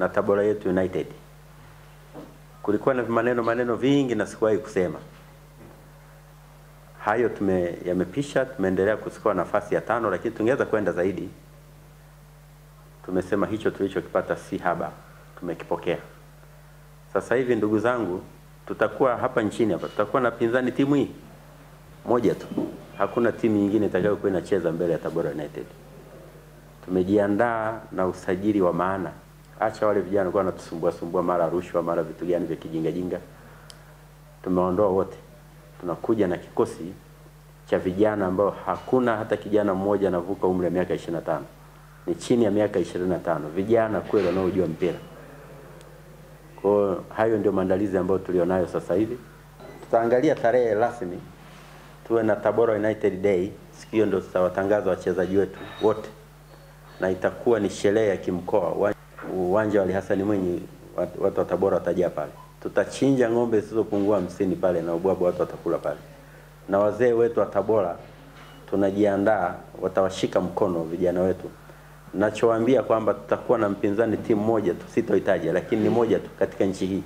na Tabora yetu United. Kulikuwa na maneno vingi na sikuwahi kusema. Hayo yamepisha, tumeendelea kuchukua nafasi ya 5, lakini tungeweza kwenda zaidi. Tumesema hicho tulichokipata si haba, tumekipokea. Sasa hivi ndugu zangu, tutakuwa hapa nchini hapa, tutakuwa na pinzani timu hii moja tu. Hakuna timu nyingine itakayokuwa inacheza mbele ya Tabora United. Tumejiandaa na usajili wa maana. Acha wale vijana kwa wanatusumbua mara rushwa, mara vitu gani vya kijinga. Tumeondoa wote. Tunakuja na kikosi cha vijana ambao hakuna hata kijana mmoja anavuka umri wa miaka 25. Ni chini ya miaka 25. Vijana kweli wanaojua mpira. Kwa hayo ndio maandalizi ambayo tulionayo sasa hivi. Tutaangalia tarehe rasmi, tuwe na Tabora United Day. Siku hiyo ndio tutawatangaza wachezaji wetu wote. Na itakuwa ni sherehe ya kimkoa. Uwanja wa Ali Hassan Mwinyi, watu wa Tabora watajaa pale. Tutachinja ng'ombe zisizopungua 50 pale na ubwabwa watu watakula pale. Na wazee wetu wa Tabora tunajiandaa, watawashika mkono vijana wetu. Nachowaambia kwamba tutakuwa na mpinzani timu moja tu, sitoitaja, lakini ni moja tu katika nchi hii.